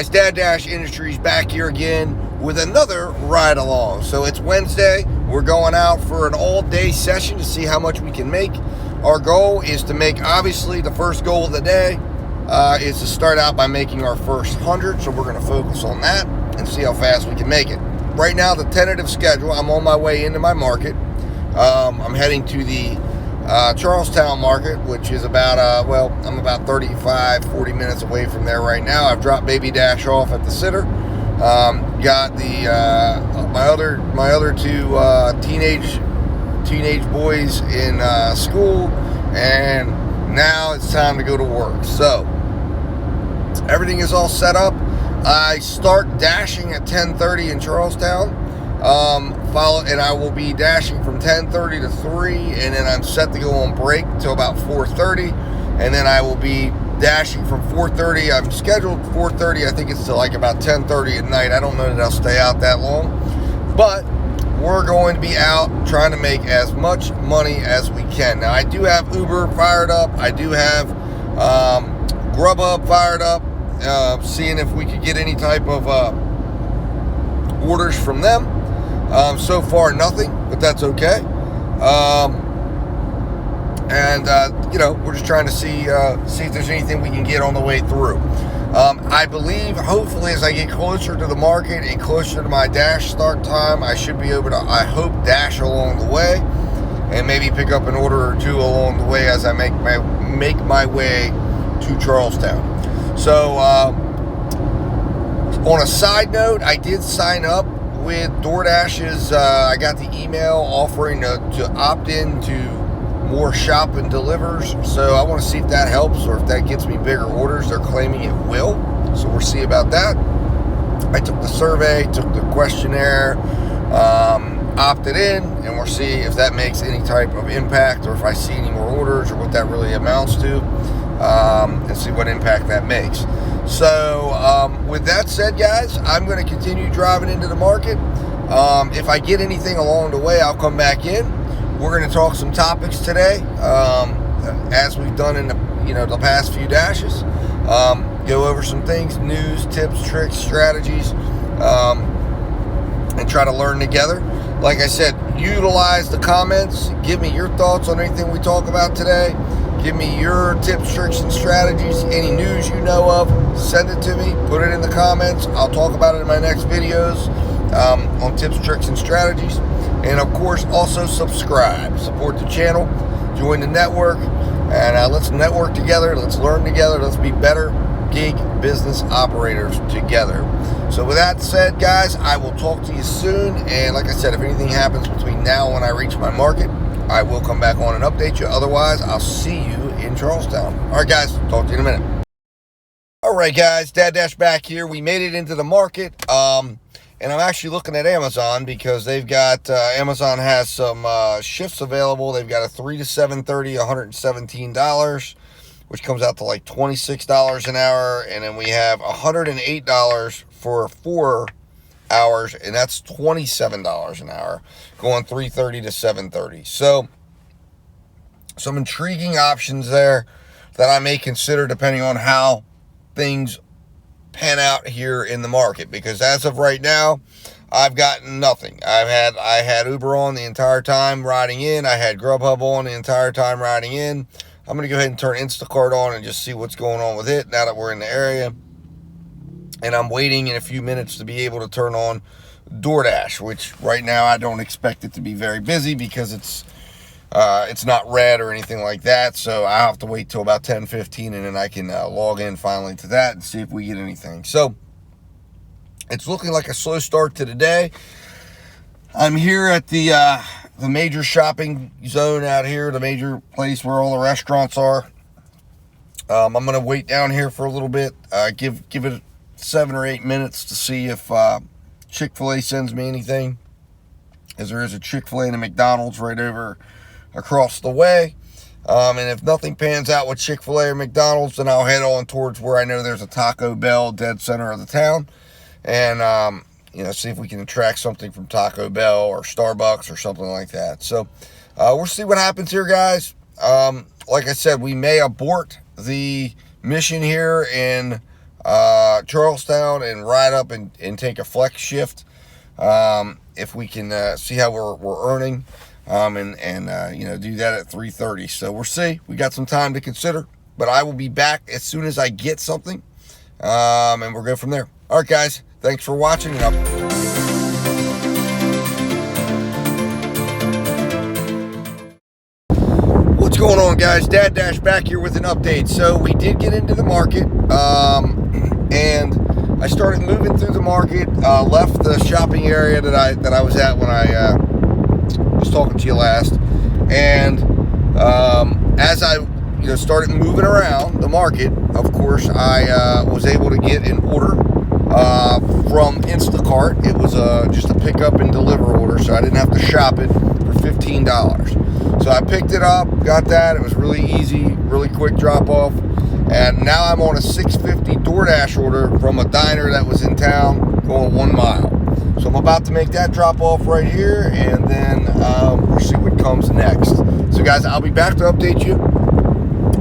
guys, DoorDash Industries back here again with another ride along. So it's Wednesday. We're going out for an all-day session to see how much we can make. Our goal is to make, obviously, the first goal of the day is to start out by making our first 100. So we're going to focus on that and see how fast we can make it. Right now, the tentative schedule, I'm on my way into my market. I'm heading to the Charlestown market, which is about, I'm about 40 minutes away from there right now. I've dropped Baby Dash off at the sitter. Got the my other two teenage boys in school, and now it's time to go to work. So everything is all set up. I start dashing at 10:30 in Charlestown. And I will be dashing from 10:30 to 3, and then I'm set to go on break till about 4:30, and then I will be dashing from 4:30. I'm scheduled 4:30. I think it's to like about 10:30 at night. I don't know that I'll stay out that long, but we're going to be out trying to make as much money as we can. Now, I do have Uber fired up. I do have GrubHub fired up, seeing if we could get any type of orders from them. So far, nothing, but that's okay. We're just trying to see if there's anything we can get on the way through. I believe, hopefully, as I get closer to the market and closer to my dash start time, I should be able to, I hope, dash along the way and maybe pick up an order or two along the way as I make my way to Charlestown. So, on a side note, I did sign up with DoorDash's, I got the email offering to opt into more shop and delivers. So I want to see if that helps or if that gets me bigger orders. They're claiming it will. So we'll see about that. I took the survey, took the questionnaire, opted in, and we'll see if that makes any type of impact or if I see any more orders or what that really amounts to, and see what impact that makes. So with that said, guys, I'm going to continue driving into the market. If I get anything along the way, I'll come back in. We're going to talk some topics today, as we've done in the past few dashes. Go over some things, news, tips, tricks, strategies, and try to learn together. Like I said, utilize the comments. Give me your thoughts on anything we talk about today. Give me your tips, tricks, and strategies. Any news you know of, send it to me. Put it in the comments. I'll talk about it in my next videos on tips, tricks, and strategies. And, of course, also subscribe. Support the channel. Join the network. And let's network together. Let's learn together. Let's be better gig business operators together. So with that said, guys, I will talk to you soon. And like I said, if anything happens between now and when I reach my market, I will come back on and update you. Otherwise, I'll see you in Charlestown. All right, guys. Talk to you in a minute. All right, guys. DoorDash back here. We made it into the market. And I'm actually looking at Amazon because they've got, Amazon has some shifts available. They've got a 3 to 7:30, $117, which comes out to like $26 an hour. And then we have $108 for 4 hours, and that's $27 an hour, going 3:30 to 7:30. So some intriguing options there that I may consider depending on how things pan out here in the market, because as of right now, I've gotten nothing. I had Uber on the entire time riding in. I had GrubHub on the entire time riding in. I'm going to go ahead and turn Instacart on and just see what's going on with it now that we're in the area. And I'm waiting in a few minutes to be able to turn on DoorDash, which right now I don't expect it to be very busy because it's not red or anything like that. So I have to wait till about 10:15, and then I can log in finally to that and see if we get anything. So it's looking like a slow start to the day. I'm here at the major shopping zone out here, the major place where all the restaurants are. I'm going to wait down here for a little bit, give it 7 or 8 minutes to see if Chick-fil-A sends me anything, as there is a Chick-fil-A and a McDonald's right over across the way. And if nothing pans out with Chick-fil-A or McDonald's, then I'll head on towards where I know there's a Taco Bell dead center of the town, and see if we can attract something from Taco Bell or Starbucks or something like that. So we'll see what happens here, guys. Like I said, we may abort the mission here and Charlestown and ride up and take a flex shift. If we can see how we're earning, and do that at 3:30. So we'll see. We got some time to consider, but I will be back as soon as I get something, and we'll go from there. All right, guys. Thanks for watching. What's going on, guys? Dad Dash back here with an update. So we did get into the market, and I started moving through the market. Left the shopping area that I was at when I was talking to you last, and as I started moving around the market, of course, I was able to get an order from Instacart. It was just a pick up and deliver order, so I didn't have to shop it for $15. So I picked it up, got that. It was really easy, really quick drop off. And now I'm on a $6.50 DoorDash order from a diner that was in town going 1 mile. So I'm about to make that drop off right here, and then we'll see what comes next. So guys, I'll be back to update you,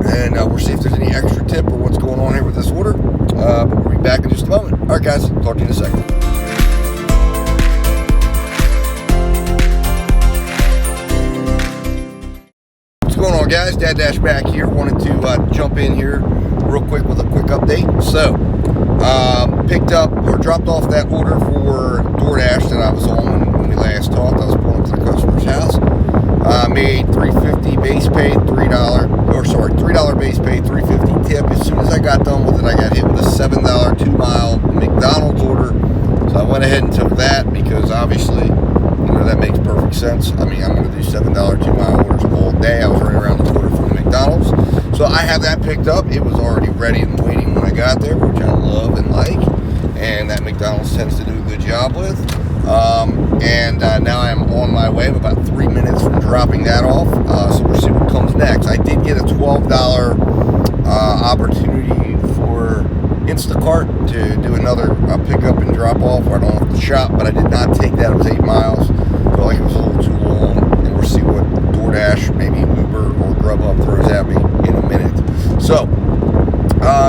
and we'll see if there's any extra tip or what's going on here with this order. But we'll be back in just a moment. All right, guys, talk to you in a second. What's going on, guys? Dad Dash back here. Wanted to jump in here real quick with a quick update. So picked up or dropped off that order for DoorDash that I was on when we last talked. I was pulling up to the customer's house. Made $3.50 base paid, $3 base paid, $3.50 tip. As soon as I got done with it, I got hit with a $7 2-mile McDonald's order. So I went ahead and took that because obviously, that makes perfect sense. I mean, I'm going to do $7 2-mile orders all day. I was running around the order from McDonald's. So I have that picked up. It was already ready and waiting when I got there, which I love and like. And that McDonald's tends to do a good job with. Now I'm on my way. I'm about 3 minutes from dropping that off. So we'll see what comes next. I did get a $12 opportunity for Instacart to do another pickup and drop off where I don't have to shop, but I did not take that. It was 8 miles. Felt like it was a little too long, and we'll see what DoorDash, maybe Uber or GrubHub throws at me in a minute. So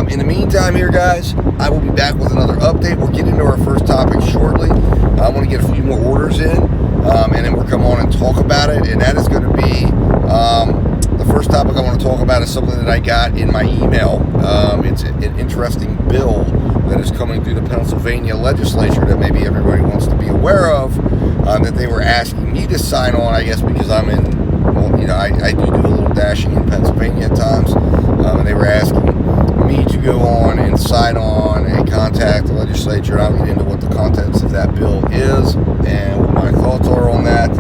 in the meantime here, guys, I will be back with another update. We'll get into our first topic shortly. I want to get a few more orders in, and then we'll come on and talk about it, and that is going to be the first topic I want to talk about is something that I got in my email. It's an interesting bill that is coming through the Pennsylvania legislature that maybe everybody wants to be aware of, that they were asking me to sign on, I guess, because I'm in, I do a little dashing in Pennsylvania at times, and they were asking me to go on and sign on and contact the legislature. I'll get into what the contents of that bill is and what my thoughts are on that,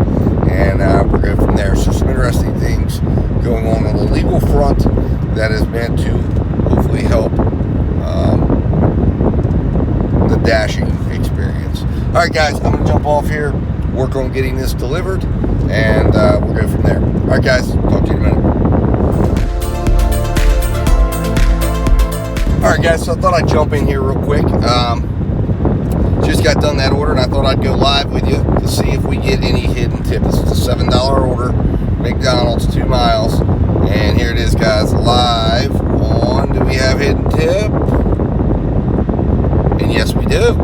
and we'll go from there. So some interesting things going on the legal front that is meant to hopefully help the dashing experience. All right, guys, I'm going to jump off here, work on getting this delivered, and we'll go from there. All right, guys, talk to you in a minute. All right, guys, so I thought I'd jump in here real quick. Just got done that order, and I thought I'd go live with you to see if we get any hidden tip. This is a $7 order, McDonald's, 2 miles, and here it is, guys, live on. Do we have hidden tip? And yes, we do.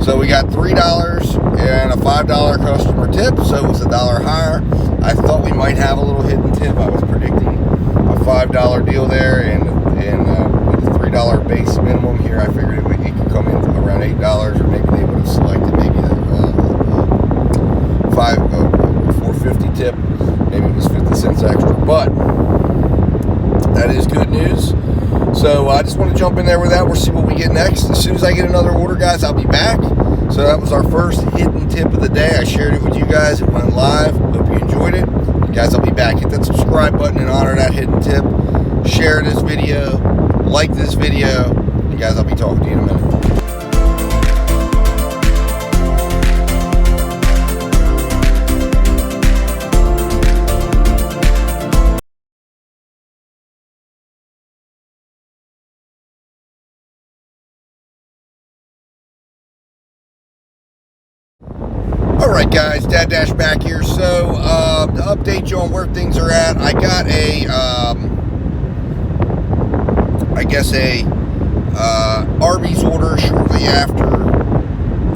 So we got $3 and a $5 customer tip, so it was $1 higher. I thought we might have a little hidden tip. I was predicting a $5 deal there, and with the $3 base minimum here, I figured it could come in around $8, or maybe they would have selected maybe a $4.50 tip. Maybe it was 50 cents extra, but that is good news. So I just want to jump in there with that. We'll see what we get next. As soon as I get another order, guys, I'll be back. So that was our first hidden tip of the day. I shared it with you guys. It went live. Hope you enjoyed it. And guys, I'll be back. Hit that subscribe button and honor that hidden tip. Share this video. Like this video. And guys, I'll be talking to you in a minute. Alright, guys, Dad Dash back here. So to update you on where things are at, I got a Arby's order shortly after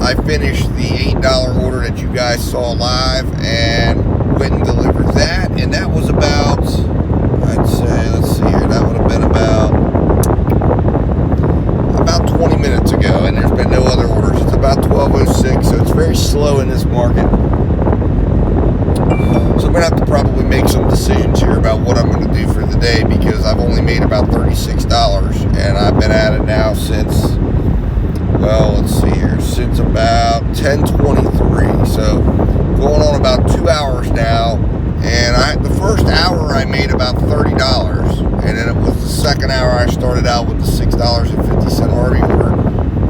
I finished the $8 order that you guys saw live, and went and delivered that. And that was about, I'd say, let's see here, that would have been about 20 minutes ago, and there's been no other orders. It's about 12:06, so it's very slow in this market. So I'm going to have to probably make some decisions here about what I'm going to do for the day, because I've only made about $36, and I've been at it now since, well, let's see here, since about 10:23. So going on about 2 hours now, and the first hour I made about $30, and then it was the second hour I started out with the $6.50 Arby order,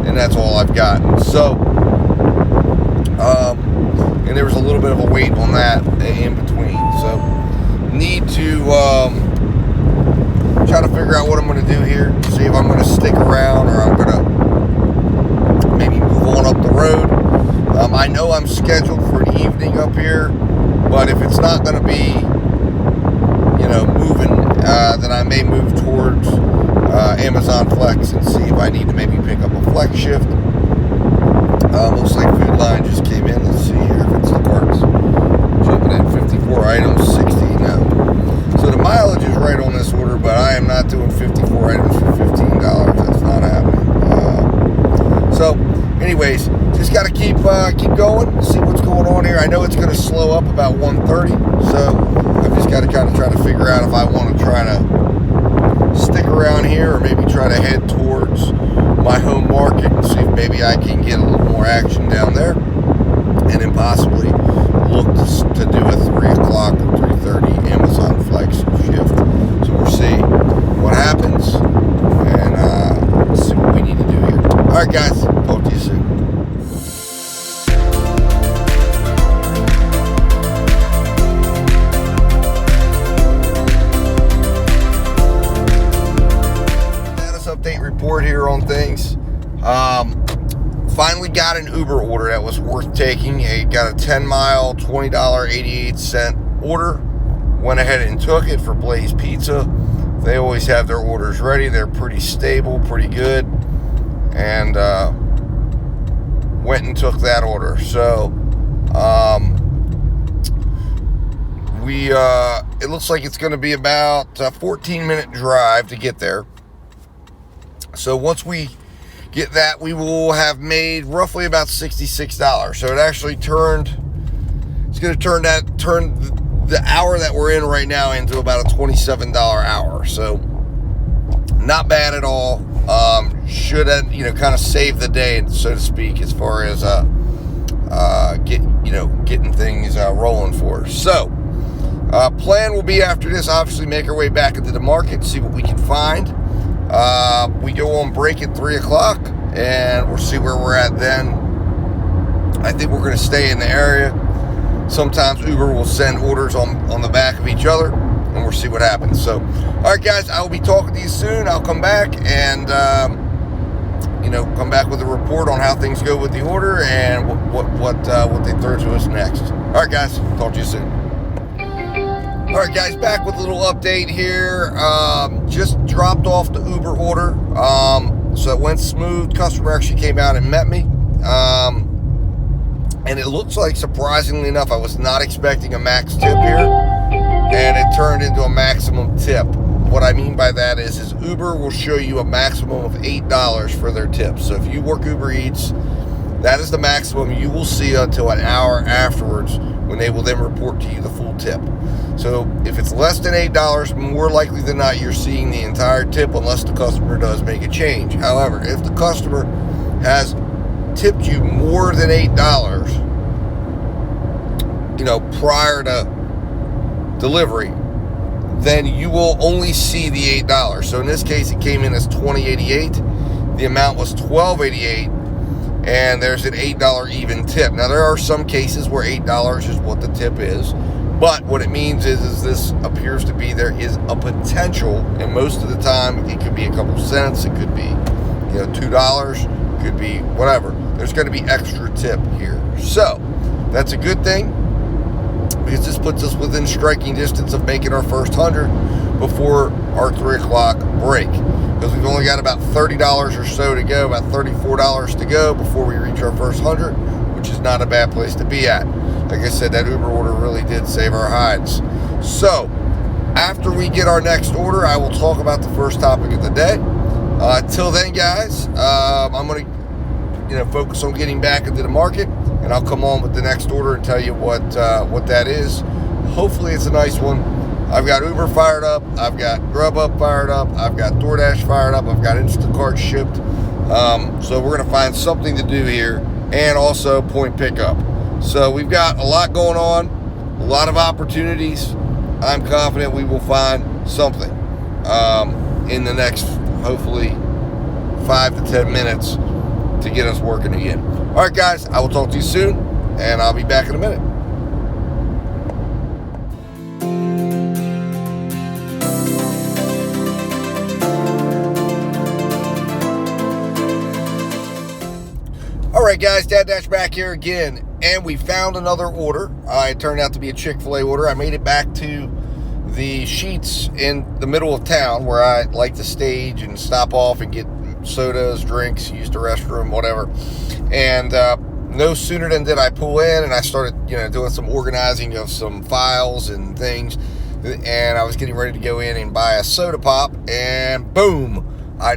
and that's all I've gotten. So, and there was a little bit of a wait on that in between. So, need to try to figure out what I'm going to do here. See if I'm going to stick around, or I'm going to maybe move on up the road. I know I'm scheduled for an evening up here, but if it's not going to be, moving, then I may move towards Amazon Flex and see if I need to maybe pick up a flex shift. Looks like Food Line just came in. Let's see here if it's the carts. Jumping in 54 items, 60 now. So the mileage is right on this order, but I am not doing 54 items for $15. That's not happening. So, anyways, just got to keep going, see what's going on here. I know it's going to slow up about 1:30, so I've just got to kind of try to figure out if I want to try to stick around here, or maybe try to head towards my home market and see if maybe I can get a little more action down there, and then possibly look to do a 3 o'clock or 3:30 Amazon Flex shift. So we'll see what happens, and let's see what we need to do here. All right, guys, talk to you soon. Update report here on things. Finally got an Uber order that was worth taking. I got a 10-mile, $20.88 order. Went ahead and took it for Blaze Pizza. They always have their orders ready. They're pretty stable, pretty good. And went and took that order. So it looks like it's going to be about a 14-minute drive to get there. So once we get that, we will have made roughly about $66. So it actually it's going to turn the hour that we're in right now into about a $27 hour. So not bad at all. Should kind of save the day, so to speak, as far as getting things rolling for us. So plan will be, after this, obviously make our way back into the market, see what we can find. We go on break at 3 o'clock, and we'll see where we're at then. I think we're going to stay in the area. Sometimes Uber will send orders on the back of each other, and we'll see what happens. So, all right, guys, I will be talking to you soon. I'll come back and, come back with a report on how things go with the order and what they throw to us next. All right, guys, talk to you soon. All right, guys, back with a little update here. Just dropped off the Uber order, so it went smooth. Customer actually came out and met me, and it looks like, surprisingly enough, I was not expecting a max tip here, and it turned into a maximum tip. What I mean by that is Uber will show you a maximum of $8 for their tips. So if you work Uber Eats, that is the maximum you will see until an hour afterwards, when they will then report to you the full tip. So if it's less than $8, more likely than not, you're seeing the entire tip, unless the customer does make a change. However, if the customer has tipped you more than $8, prior to delivery, then you will only see the $8. So in this case, it came in as $20.88. The amount was $12.88. And there's an $8 even tip. Now, there are some cases where $8 is what the tip is, but what it means is this appears to be, there is a potential, and most of the time it could be a couple cents, it could be $2, it could be whatever. There's going to be extra tip here. So that's a good thing, because this puts us within striking distance of making our first 100. before our 3 o'clock break, because we've only got about $30 or so to go, about $34 to go before we reach our first 100, which is not a bad place to be at. Like I said, that Uber order really did save our hides. So after we get our next order, I will talk about the first topic of the day. Till then, guys, I'm going to focus on getting back into the market, and I'll come on with the next order and tell you what that is. Hopefully it's a nice one. I've got Uber fired up, I've got GrubHub fired up, I've got DoorDash fired up, I've got Instacart shipped. So we're going to find something to do here, and also point pickup. So we've got a lot going on, a lot of opportunities. I'm confident we will find something in the next, hopefully, 5 to 10 minutes to get us working again. All right, guys, I will talk to you soon, and I'll be back in a minute. All right, guys, Dad Dash back here again, and we found another order. It turned out to be a Chick-fil-A order. I made it back to the Sheets in the middle of town, where I like to stage and stop off and get sodas, drinks, use the restroom, whatever. And no sooner than did I pull in, and I started, doing some organizing of some files and things, and I was getting ready to go in and buy a soda pop, and boom,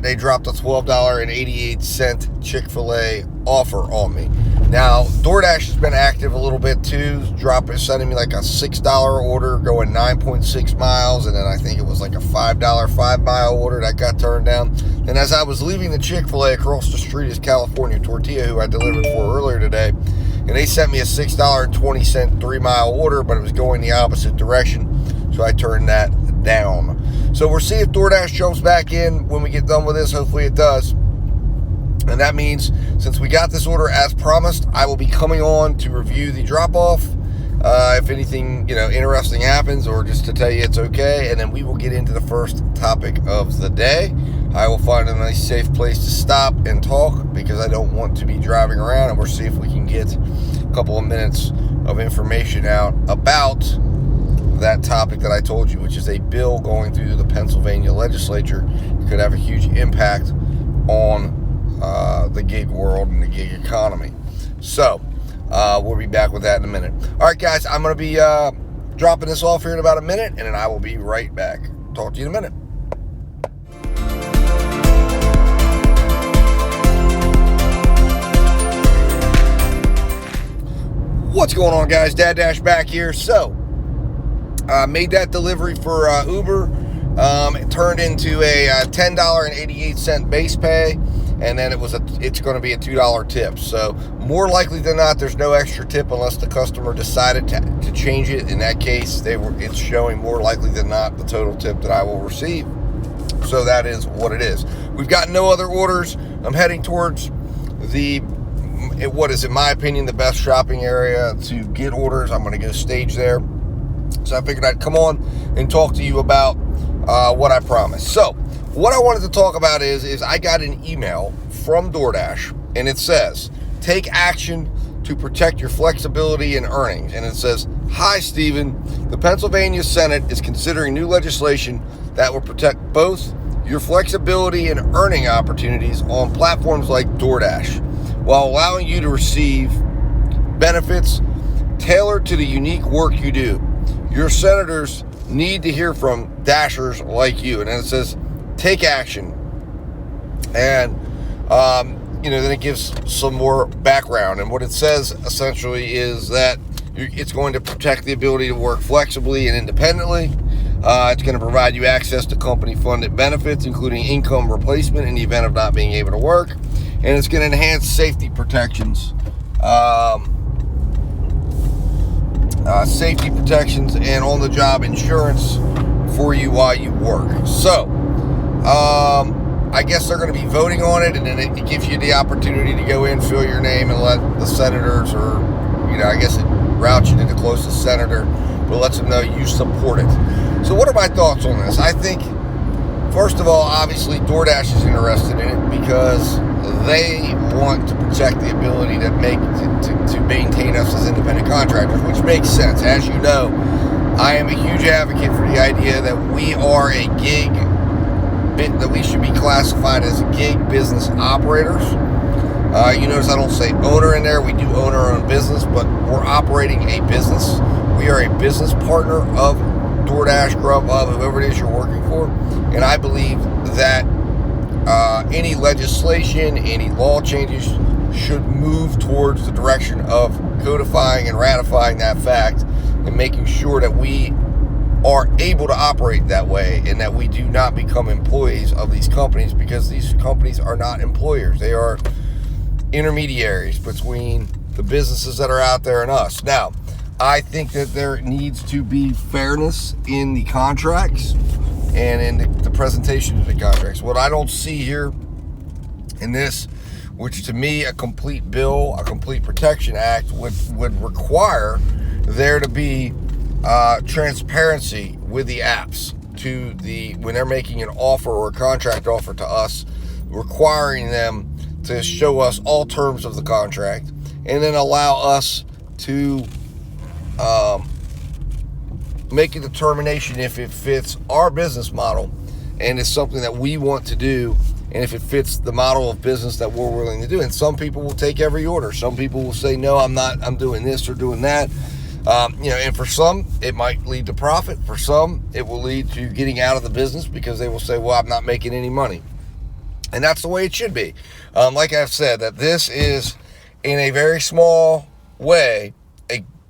they dropped a $12.88 Chick-fil-A offer on me. Now, DoorDash has been active a little bit too, sending me like a $6 order going 9.6 miles, and then I think it was like a $5 5-mile order that got turned down. And as I was leaving the Chick-fil-A, across the street is California Tortilla, who I delivered for earlier today, and they sent me a $6.20 3-mile order, but it was going the opposite direction, so I turned that down. So we'll see if DoorDash jumps back in when we get done with this. Hopefully it does. And that means, since we got this order as promised, I will be coming on to review the drop-off. If anything, interesting happens, or just to tell you it's okay. And then we will get into the first topic of the day. I will find a nice, safe place to stop and talk, because I don't want to be driving around. And we'll see if we can get a couple of minutes of information out about that topic that I told you, which is a bill going through the Pennsylvania legislature. It could have a huge impact on the gig world and the gig economy. So we'll be back with that in a minute. All right, guys, I'm going to be dropping this off here in about a minute, and then I will be right back. Talk to you in a minute. What's going on, guys? Dad Dash back here. So made that delivery for Uber. It turned into a $10.88 base pay, and then it's going to be a $2 tip. So more likely than not, there's no extra tip unless the customer decided to change it. In that case, it's showing more likely than not the total tip that I will receive. So that is what it is. We've got no other orders. I'm heading towards what is, in my opinion, the best shopping area to get orders. I'm going to go stage there. So I figured I'd come on and talk to you about what I promised. So what I wanted to talk about is I got an email from DoorDash, and it says, take action to protect your flexibility and earnings. And it says, hi, Stephen. The Pennsylvania Senate is considering new legislation that will protect both your flexibility and earning opportunities on platforms like DoorDash, while allowing you to receive benefits tailored to the unique work you do. Your senators need to hear from Dashers like you. And then it says, take action. And, then it gives some more background. And what it says essentially is that it's going to protect the ability to work flexibly and independently. It's going to provide you access to company-funded benefits, including income replacement in the event of not being able to work. And it's going to enhance safety protections. Safety protections and on-the-job insurance for you while you work. So, I guess they're going to be voting on it, and then it gives you the opportunity to go in, fill your name, and let the senators, or, I guess it routes you to the closest senator, but lets them know you support it. So what are my thoughts on this? I think, first of all, obviously DoorDash is interested in it because they want to protect the ability to maintain us as independent contractors, which makes sense. As you know, I am a huge advocate for the idea that we are a gig, that we should be classified as gig business operators. You notice I don't say owner in there. We do own our own business, but we're operating a business. We are a business partner of DoorDash, GrubHub, whoever it is you're working for. And I believe that any legislation, any law changes should move towards the direction of codifying and ratifying that fact and making sure that we are able to operate that way and that we do not become employees of these companies, because these companies are not employers. They are intermediaries between the businesses that are out there and us. Now, I think that there needs to be fairness in the contracts and in the presentation of the contracts. What I don't see here in this, which to me a complete bill, a complete protection act would require there to be transparency with the apps when they're making an offer or a contract offer to us, requiring them to show us all terms of the contract and then allow us to make a determination if it fits our business model and it's something that we want to do, and if it fits the model of business that we're willing to do. And some people will take every order. Some people will say, no, I'm doing this or doing that. And for some, it might lead to profit. For some, it will lead to getting out of the business because they will say, well, I'm not making any money. And that's the way it should be. Like I've said, that this is, in a very small way,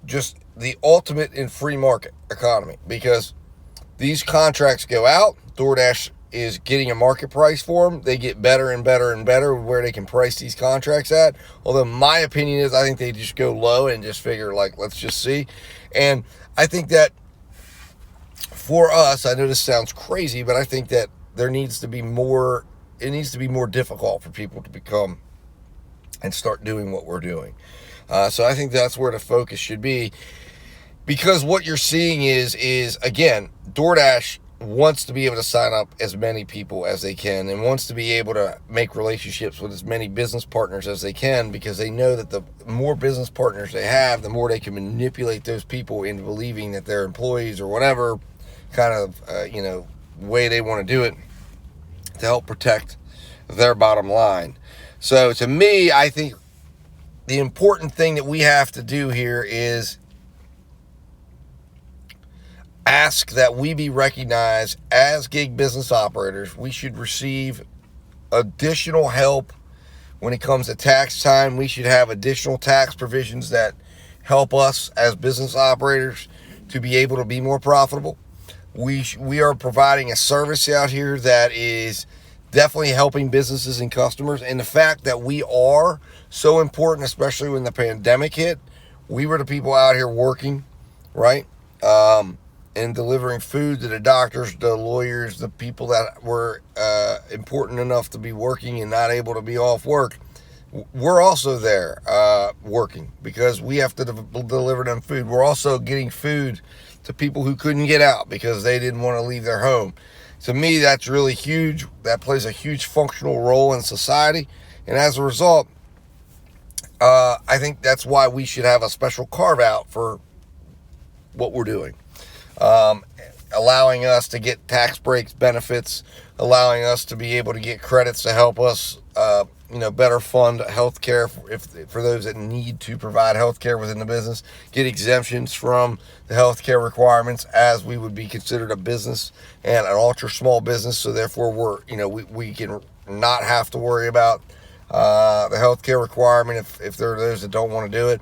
just the ultimate in free market economy, because these contracts go out. DoorDash is getting a market price for them. They get better and better and better where they can price these contracts at. Although my opinion is I think they just go low and just figure, like, let's just see. And I think that for us, I know this sounds crazy, but I think that there needs to be more, it needs to be more difficult for people to become and start doing what we're doing. So I think that's where the focus should be, because what you're seeing is again, DoorDash wants to be able to sign up as many people as they can and wants to be able to make relationships with as many business partners as they can, because they know that the more business partners they have, the more they can manipulate those people into believing that they're employees or whatever kind of way they want to do it to help protect their bottom line. So to me, I think the important thing that we have to do here is ask that we be recognized as gig business operators. We should receive additional help when it comes to tax time. We should have additional tax provisions that help us as business operators to be able to be more profitable. We are providing a service out here that is definitely helping businesses and customers. And the fact that we are so important, especially when the pandemic hit, we were the people out here working, right? And delivering food to the doctors, the lawyers, the people that were important enough to be working and not able to be off work. We're also there working because we have to deliver them food. We're also getting food to people who couldn't get out because they didn't want to leave their home. To me, that's really huge. That plays a huge functional role in society. And as a result, I think that's why we should have a special carve out for what we're doing. Allowing us to get tax breaks, benefits, allowing us to be able to get credits to help us, better fund healthcare for those that need to provide healthcare within the business, get exemptions from the healthcare requirements as we would be considered a business and an ultra small business. So therefore we can not have to worry about the healthcare requirement if there are those that don't want to do it.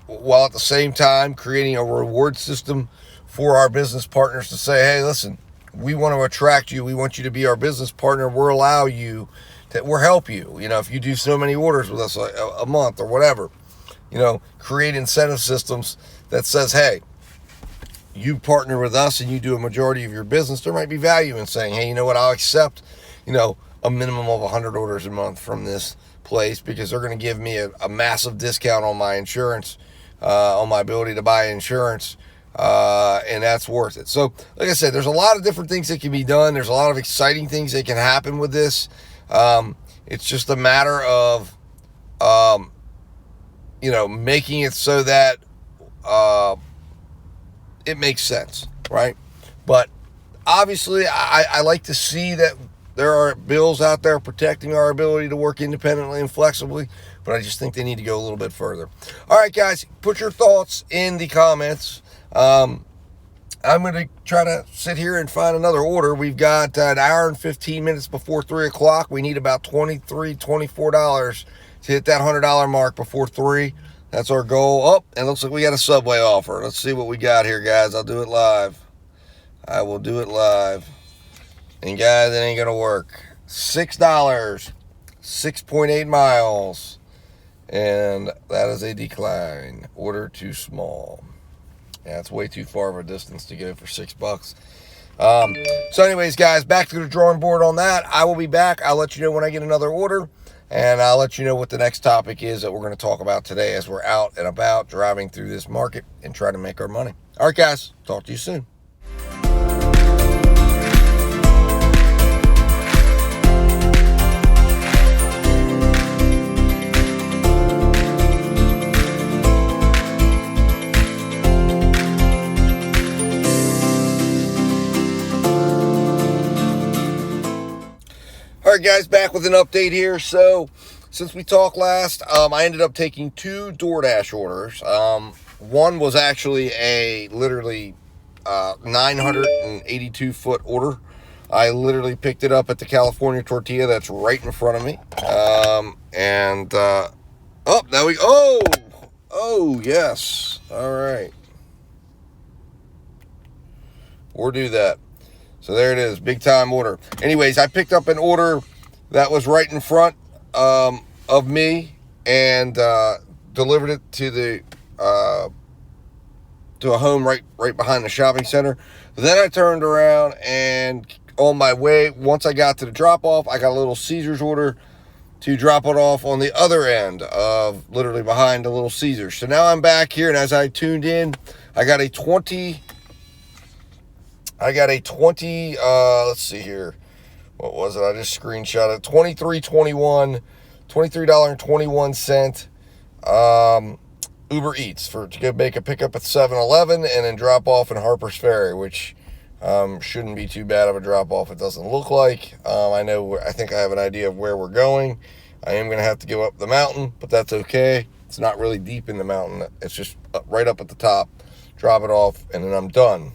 While at the same time creating a reward system for our business partners to say, hey, listen, we want to attract you. We want you to be our business partner. We'll help you. If you do so many orders with us a month or whatever, create incentive systems that says, hey, you partner with us and you do a majority of your business. There might be value in saying, hey, you know what? I'll accept, a minimum of 100 orders a month from this place because they're going to give me a massive discount on my insurance, on my ability to buy insurance. And that's worth it. So, like I said, there's a lot of different things that can be done. There's a lot of exciting things that can happen with this. It's just a matter of, making it so that it makes sense, right? But obviously, I like to see that there are bills out there protecting our ability to work independently and flexibly, but I just think they need to go a little bit further. All right, guys, put your thoughts in the comments. I'm going to try to sit here and find another order. We've got an hour and 15 minutes before 3 o'clock. We need about $23, $24 to hit that $100 mark before 3. That's our goal. Oh, and it looks like we got a Subway offer. Let's see what we got here, guys. I'll do it live. I will do it live. And guys, it ain't going to work. $6, 6.8 miles. And that is a decline. Order too small. Yeah, it's way too far of a distance to go for $6. So anyways, guys, back to the drawing board on that. I will be back. I'll let you know when I get another order. And I'll let you know what the next topic is that we're going to talk about today as we're out and about driving through this market and trying to make our money. All right, guys. Talk to you soon. All right, guys, back with an update here. So since we talked last, I ended up taking 2 DoorDash orders. One was actually a literally 982 foot order. I literally picked it up at the California Tortilla that's right in front of me. Oh, there we go. Oh, yes. All right. We'll do that. So there it is, big time order. Anyways, I picked up an order that was right in front of me and delivered it to the to a home right behind the shopping center. Then I turned around and on my way, once I got to the drop off, I got a little Caesars order to drop it off on the other end of literally behind the Little Caesars. So now I'm back here, and as I tuned in, I got a 20, let's see here. What was it? I just screenshot it. $23.21 Uber Eats to go make a pickup at 7-Eleven and then drop off in Harper's Ferry, which shouldn't be too bad of a drop off. It doesn't look like. I think I have an idea of where we're going. I am going to have to go up the mountain, but that's okay. It's not really deep in the mountain. It's just right up at the top. Drop it off, and then I'm done.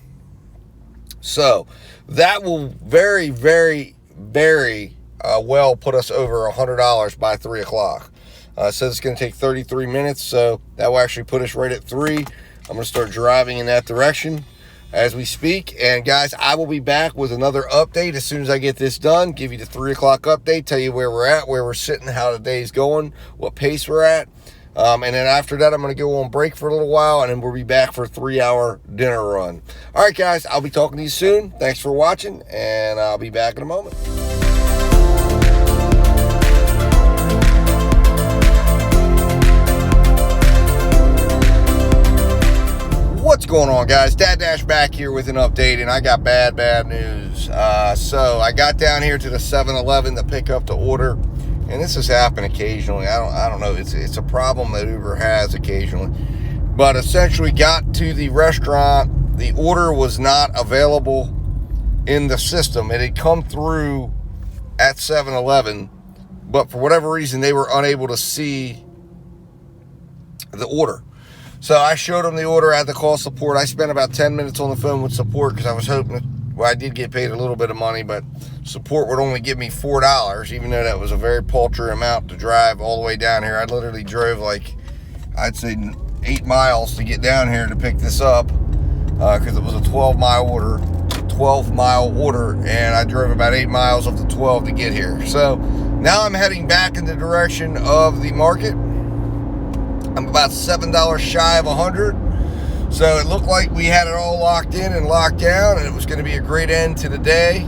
So that will very, very, very well put us over $100 by 3 o'clock. It says it's going to take 33 minutes, so that will actually put us right at 3. I'm going to start driving in that direction as we speak. And guys, I will be back with another update as soon as I get this done. Give you the 3 o'clock update, tell you where we're at, where we're sitting, how the day's going, what pace we're at. And then after that, I'm going to go on break for a little while, and then we'll be back for a 3-hour dinner run. All right, guys, I'll be talking to you soon. Thanks for watching, and I'll be back in a moment. What's going on, guys? Dad Dash back here with an update, and I got bad news. So I got down here to the 7-Eleven to pick up the order. And this has happened occasionally. I don't know. It's a problem that Uber has occasionally. But essentially got to the restaurant. The order was not available in the system. It had come through at 7-Eleven, but for whatever reason, they were unable to see the order. So I showed them the order. I had to call support. I spent about 10 minutes on the phone with support because I was hoping, well, I did get paid a little bit of money, but support would only give me $4, even though that was a very paltry amount to drive all the way down here. I literally drove like, I'd say 8 miles to get down here to pick this up because it was a 12-mile order, and I drove about 8 miles of the 12 to get here. So now I'm heading back in the direction of the market. I'm about $7 shy of 100. So it looked like we had it all locked in and locked down, and it was going to be a great end to the day.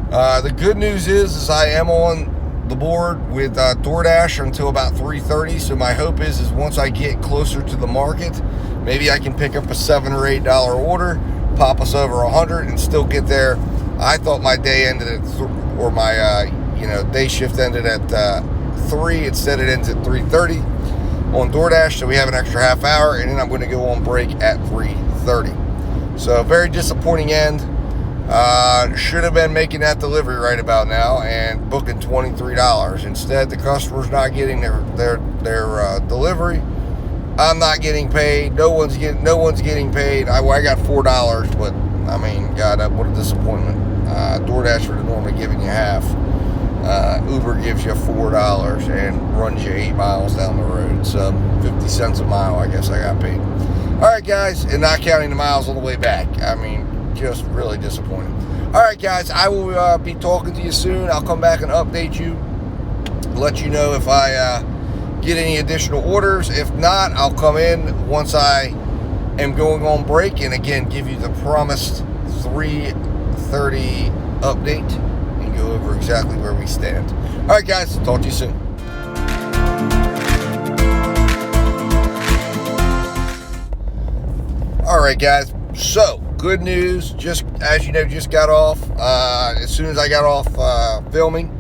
The good news is I am on the board with DoorDash until about 3:30. So my hope is once I get closer to the market, maybe I can pick up a $7 or $8 order, pop us over 100, and still get there. I thought my day ended at, day shift ended at 3. Instead, it ends at 3:30 on DoorDash. So we have an extra half hour, and then I'm going to go on break at 3:30. So very disappointing end. Should have been making that delivery right about now and booking $23. Instead, the customer's not getting their delivery. I'm not getting paid. No one's getting paid. I got $4, but I mean, God, what a disappointment. DoorDash would have normally given you half. Uber gives you $4 and runs you 8 miles down the road. So 50 cents a mile, I guess I got paid. All right, guys, and not counting the miles on the way back. I mean, just really disappointing. All right, guys, I will be talking to you soon. I'll come back and update you, let you know if I get any additional orders. If not, I'll come in once I am going on break, and again, give you the promised 3:30 update and go over exactly where we stand. All right, guys, talk to you soon. All right, guys, so good news. Just as you know, just got off. As soon as I got off filming,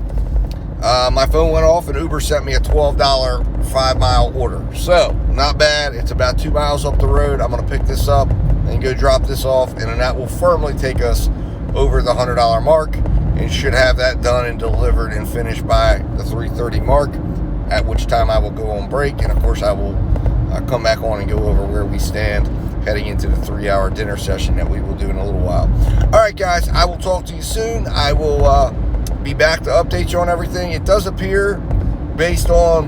my phone went off and Uber sent me a $12 5-mile order. So not bad. It's about 2 miles up the road. I'm going to pick this up and go drop this off, and then that will firmly take us over the $100 mark, and should have that done and delivered and finished by the 3:30 mark, at which time I will go on break, and of course I will come back on and go over where we stand heading into the 3-hour dinner session that we will do in a little while. All right, guys, I will talk to you soon. I will be back to update you on everything. It does appear, based on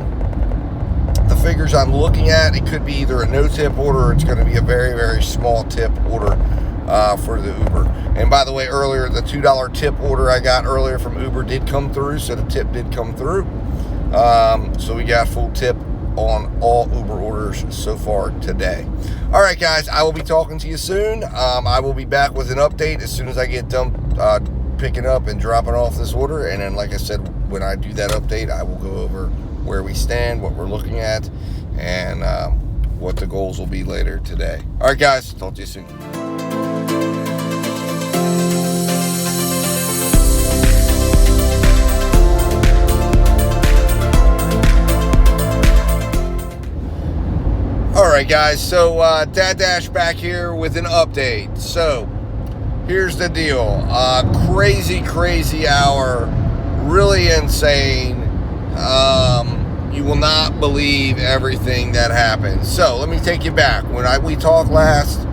the figures I'm looking at, it could be either a no-tip order or it's going to be a very, very small tip order for the Uber. And by the way, earlier, the $2 tip order I got earlier from Uber did come through, so the tip did come through. So we got full tip on all Uber orders so far today. All right, guys, I will be talking to you soon. I will be back with an update as soon as I get done picking up and dropping off this order. And then, like I said, when I do that update, I will go over where we stand, what we're looking at, and what the goals will be later today. All right, guys, talk to you soon. All right, guys, so Dad Dash back here with an update. So here's the deal. Crazy hour, really insane. You will not believe everything that happened. So let me take you back. When we talked last,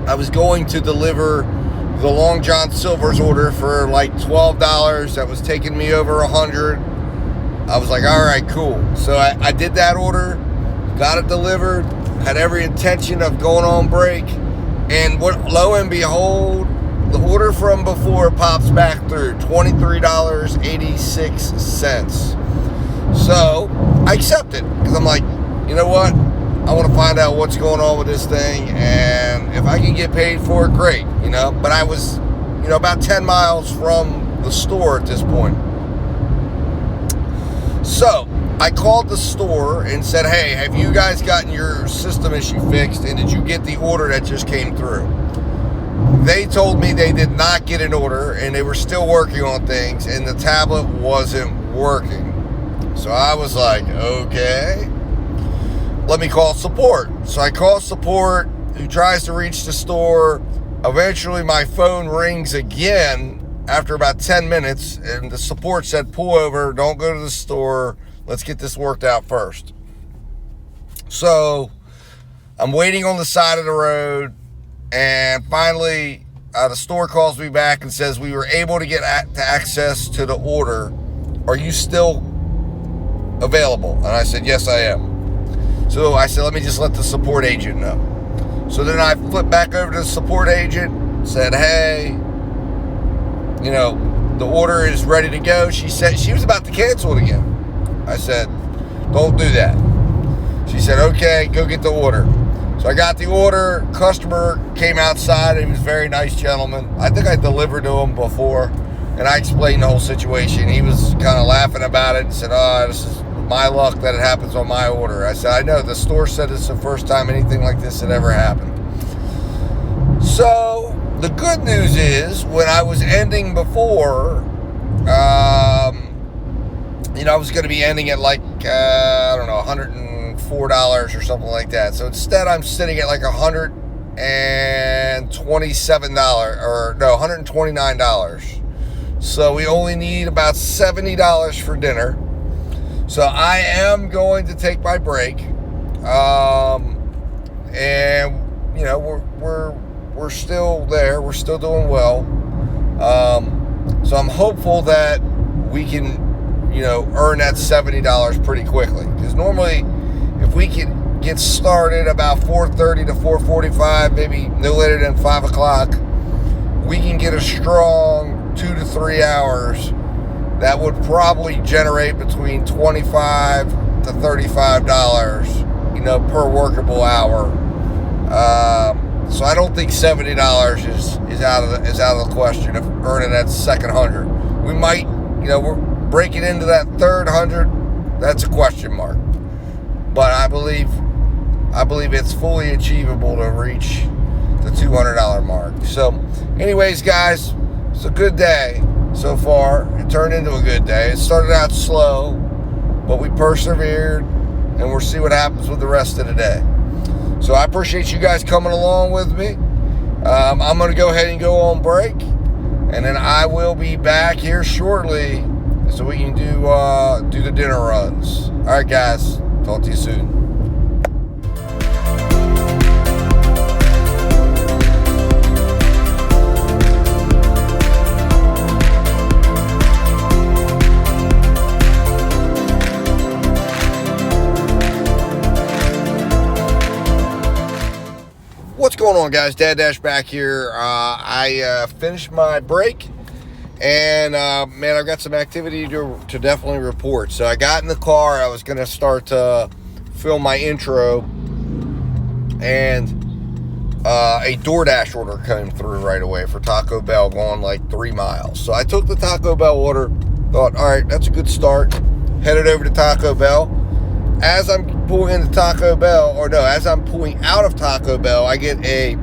I was going to deliver the Long John Silver's order for like $12. That was taking me over $100. I was like, all right, cool. So I did that order, got it delivered, had every intention of going on break, and lo and behold, the order from before pops back through, $23.86. So I accept it, because I'm like, you know what? I want to find out what's going on with this thing, and if I can get paid for it, great, you know. But I was, about 10 miles from the store at this point. So I called the store and said, hey, have you guys gotten your system issue fixed, and did you get the order that just came through? They told me they did not get an order, and they were still working on things, and the tablet wasn't working. So I was like, okay, let me call support. So I call support, who tries to reach the store. Eventually my phone rings again after about 10 minutes, and the support said, pull over, don't go to the store, let's get this worked out first. So I'm waiting on the side of the road, and finally the store calls me back and says, we were able to get access to the order. Are you still available? And I said, yes, I am. So I said, let me just let the support agent know. So then I flipped back over to the support agent, said, hey, the order is ready to go. She said she was about to cancel it again. I said, don't do that. She said, okay, go get the order. So I got the order. Customer came outside. He was a very nice gentleman. I think I delivered to him before, and I explained the whole situation. He was kind of laughing about it and said, oh, this is my luck that it happens on my order. I said, I know. The store said it's the first time anything like this had ever happened. So the good news is, when I was ending before, I was going to be ending at like, $104 or something like that. So instead, I'm sitting at like $100 $129. So we only need about $70 for dinner. So I am going to take my break. And you know, we're still there. We're still doing well. So I'm hopeful that we can, you know, earn that $70 pretty quickly. Because normally, if we can get started about 4:30 to 4:45, maybe no later than 5 o'clock, we can get a strong 2 to 3 hours. That would probably generate between $25 to $35, you know, per workable hour. So I don't think $70 is out of the question of earning that second 100. We might, you know, we're breaking into that third 100. That's a question mark. But I believe it's fully achievable to reach the $200 mark. So, anyways, guys, it's a good day so far. It turned into a good day. It started out slow, but we persevered, and we'll see what happens with the rest of the day. So I appreciate you guys coming along with me. I'm going to go ahead and go on break, and then I will be back here shortly so we can do the dinner runs. All right, guys. Talk to you soon. What's going on, guys? Dad Dash back here. I finished my break, and man, I've got some activity to definitely report. So I got in the car. I was going to start to film my intro, and a DoorDash order came through right away for Taco Bell, going like 3 miles. So I took the Taco Bell order, thought, all right, that's a good start. Headed over to Taco Bell. As I'm pulling into Taco Bell, as I'm pulling out of Taco Bell, I get a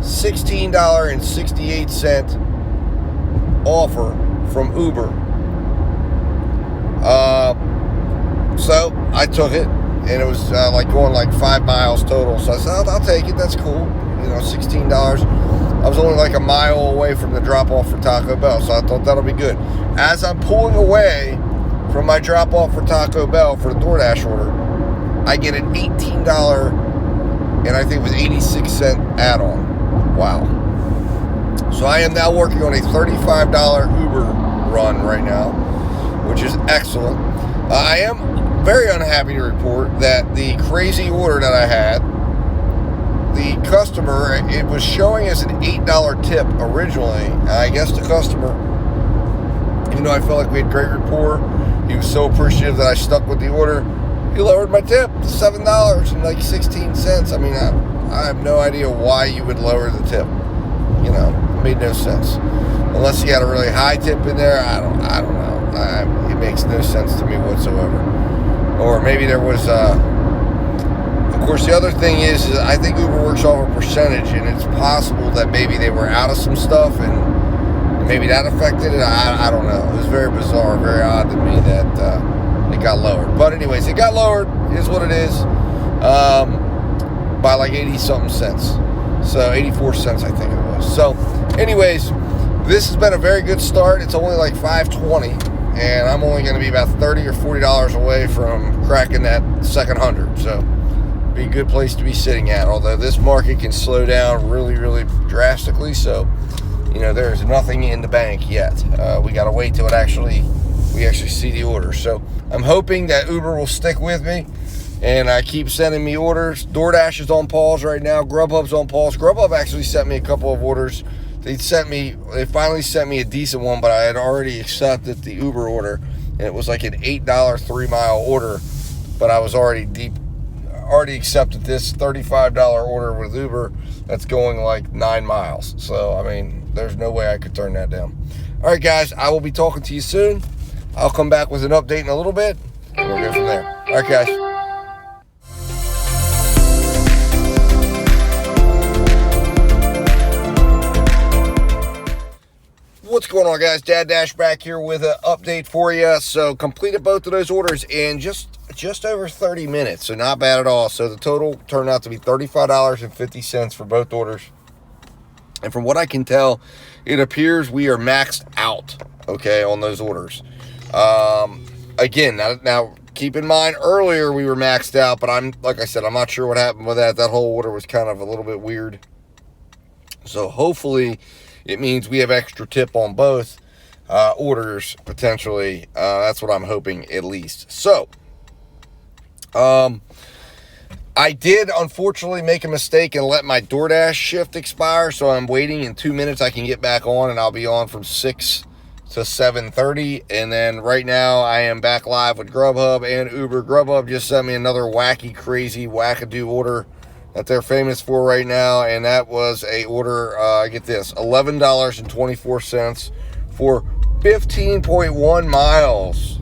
$16.68 offer from Uber. So I took it, and it was like going like 5 miles total. So I said, I'll take it. That's cool. You know, $16. I was only like a mile away from the drop off for Taco Bell, so I thought that'll be good. As I'm pulling away from my drop off for Taco Bell for the DoorDash order, I get an $18 and I think it was 86-cent add-on. Wow. So I am now working on a $35 Uber run right now, which is excellent. I am very unhappy to report that the crazy order that I had, the customer, it was showing as an $8 tip originally. I guess the customer, even though I felt like we had great rapport, he was so appreciative that I stuck with the order. He lowered my tip to $7.16. I mean, I have no idea why you would lower the tip. You know, it made no sense. Unless you had a really high tip in there, I don't know. It makes no sense to me whatsoever. Or maybe there was, of course, the other thing is I think Uber works off a percentage, and it's possible that maybe they were out of some stuff, and maybe that affected it. I don't know. It was very bizarre, very odd to me that it got lowered. But anyways, it got lowered. It is what it is. By like 80-something cents. So 84 cents, I think it was. So anyways, this has been a very good start. It's only like 5:20, and I'm only going to be about $30 or $40 away from cracking that second 100. So be a good place to be sitting at. Although this market can slow down really, really drastically. So, you know, there's nothing in the bank yet. We got to wait till we actually see the order. So I'm hoping that Uber will stick with me, and I keep sending me orders. DoorDash is on pause right now. GrubHub's on pause. GrubHub actually sent me a couple of orders. They finally sent me a decent one, but I had already accepted the Uber order, and it was like an $8 3-mile order, but I was already accepted this $35 order with Uber that's going like 9 miles. So, I mean, there's no way I could turn that down. All right, guys, I will be talking to you soon. I'll come back with an update in a little bit, and we'll go from there. All right, guys. What's going on, guys? Dad Dash back here with an update for you. So completed both of those orders in just over 30 minutes, so not bad at all. So the total turned out to be $35.50 for both orders. And from what I can tell, it appears we are maxed out, okay, on those orders. Again, now keep in mind, earlier we were maxed out, but like I said, I'm not sure what happened with that. That whole order was kind of a little bit weird. So hopefully it means we have extra tip on both orders, potentially. That's what I'm hoping, at least. So, I did, unfortunately, make a mistake and let my DoorDash shift expire, so I'm waiting. In 2 minutes, I can get back on, and I'll be on from 6 to 7:30, and then right now, I am back live with GrubHub and Uber. GrubHub just sent me another wacky, crazy, wackadoo order that they're famous for right now, and that was a order, get this, $11.24 for 15.1 miles.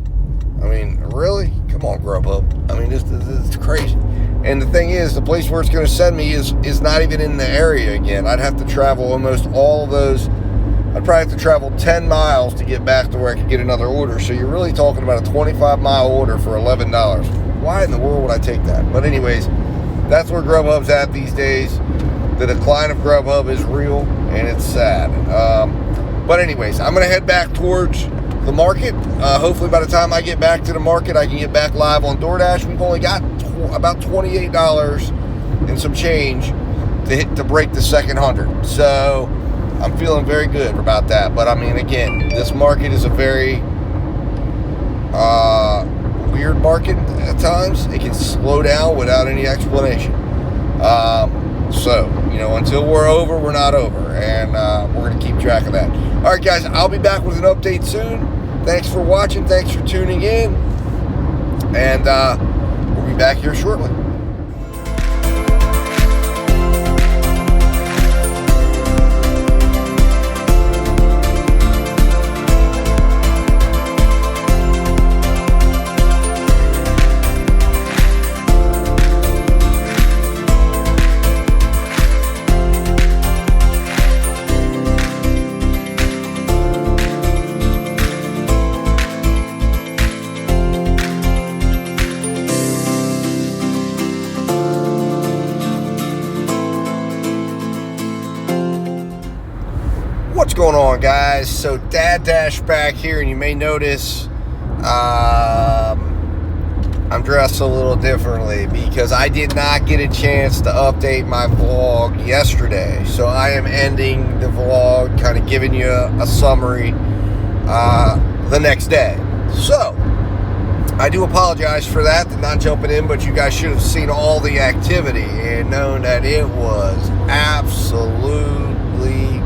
I mean, really? Come on, GrubHub. I mean, this is crazy. And the thing is, the place where it's going to send me is not even in the area again. I'd have to travel almost all of those. I'd probably have to travel 10 miles to get back to where I could get another order. So you're really talking about a 25-mile order for $11. Why in the world would I take that? But anyways, that's where GrubHub's at these days. The decline of GrubHub is real, and it's sad. But anyways, I'm going to head back towards the market. Hopefully by the time I get back to the market, I can get back live on DoorDash. We've only got about $28 and some change to break the second 100. So I'm feeling very good about that. But I mean, again, this market is a very weird market at times. It can slow down without any explanation. So, until we're over, we're not over. And we're going to keep track of that. All right, guys, I'll be back with an update soon. Thanks for watching. Thanks for tuning in. And we'll be back here shortly. What's going on, guys? So Dad Dash back here, and you may notice I'm dressed a little differently because I did not get a chance to update my vlog yesterday. So I am ending the vlog, kind of giving you a summary the next day. So I do apologize for that, not jumping in, but you guys should have seen all the activity and known that it was absolutely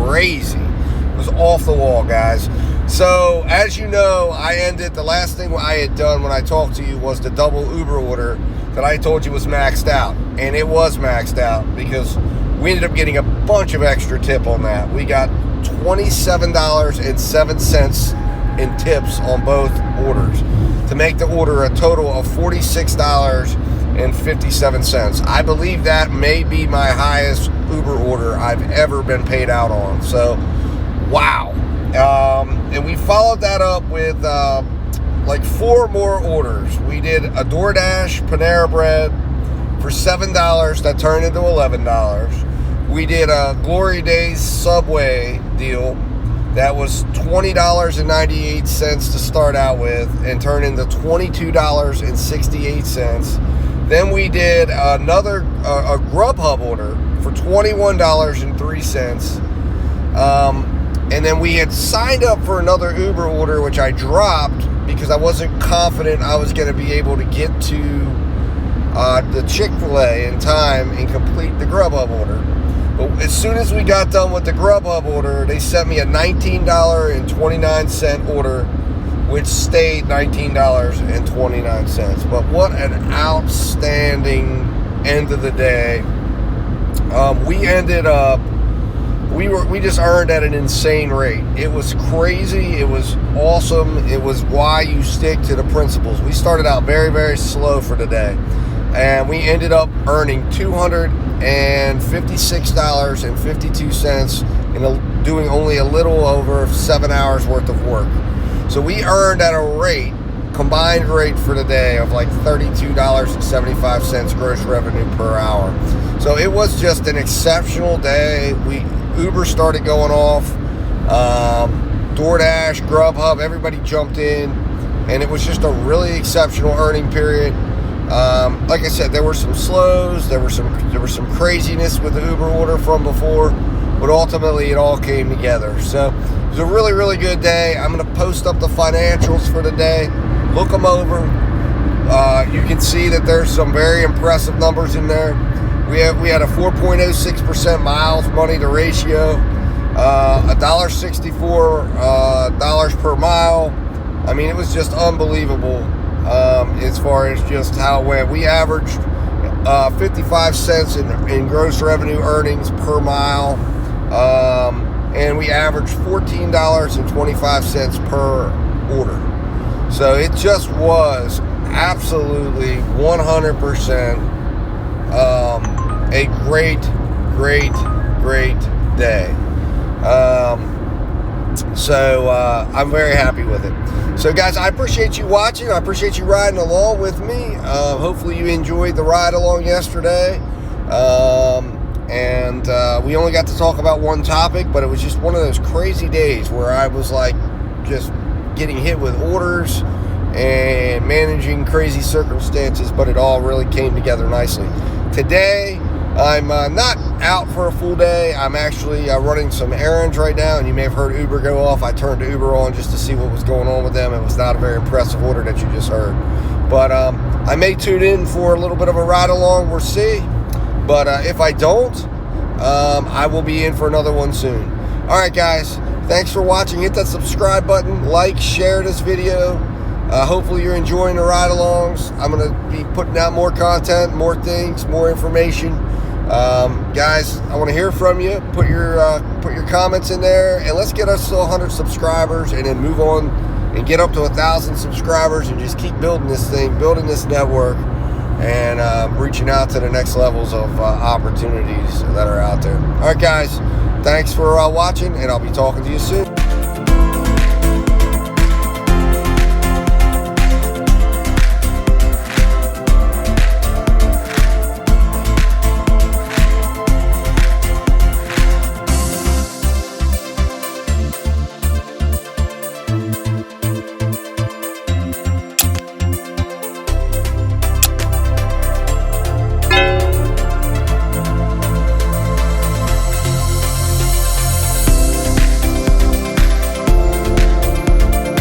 crazy. It was off the wall, guys. So as you know, the last thing I had done when I talked to you was the double Uber order that I told you was maxed out. And it was maxed out because we ended up getting a bunch of extra tip on that. We got $27.07 in tips on both orders to make the order a total of $46.57. I believe that may be my highest Uber order I've ever been paid out on. So, wow. And we followed that up with like 4 more orders. We did a DoorDash Panera Bread for $7 that turned into $11. We did a Glory Days Subway deal that was $20.98 to start out with and turned into $22.68. Then we did another a GrubHub order for $21.03. And then we had signed up for another Uber order, which I dropped because I wasn't confident I was going to be able to get to the Chick-fil-A in time and complete the GrubHub order. But as soon as we got done with the GrubHub order, they sent me a $19.29 order, which stayed $19.29. But what an outstanding end of the day. We ended up, we just earned at an insane rate. It was crazy. It was awesome. It was why you stick to the principles. We started out very, very slow for the day, and we ended up earning $256.52 and doing only a little over 7 hours worth of work. So we earned at a rate combined rate for the day of like $32.75 gross revenue per hour. So it was just an exceptional day. Uber started going off, DoorDash, GrubHub, everybody jumped in, and it was just a really exceptional earning period. Like I said, there were some slows, there was some craziness with the Uber order from before, but ultimately it all came together. So it was a really, really good day. I'm going to post up the financials for the day. Look them over. You can see that there's some very impressive numbers in there. We had a 4.06% miles money to ratio, $1.64 per mile. I mean, it was just unbelievable as far as just how it went. We averaged 55 cents in gross revenue earnings per mile, and we averaged $14.25 per order. So it just was absolutely 100% a great day. So I'm very happy with it. So guys, I appreciate you watching. I appreciate you riding along with me. Hopefully you enjoyed the ride along yesterday. And we only got to talk about one topic, but it was just one of those crazy days where I was like just getting hit with orders and managing crazy circumstances, but it all really came together nicely. Today, I'm not out for a full day. I'm actually running some errands right now, and you may have heard Uber go off. I turned Uber on just to see what was going on with them. It was not a very impressive order that you just heard. But I may tune in for a little bit of a ride along. We'll see. But if I don't, I will be in for another one soon. All right, guys. Thanks for watching. Hit that subscribe button. Like, share this video. Hopefully you're enjoying the ride-alongs. I'm going to be putting out more content, more things, more information. Guys, I want to hear from you. Put your comments in there, and let's get us to 100 subscribers, and then move on and get up to 1,000 subscribers, and just keep building this thing, building this network, and reaching out to the next levels of opportunities that are out there. All right, guys. Thanks for watching, and I'll be talking to you soon.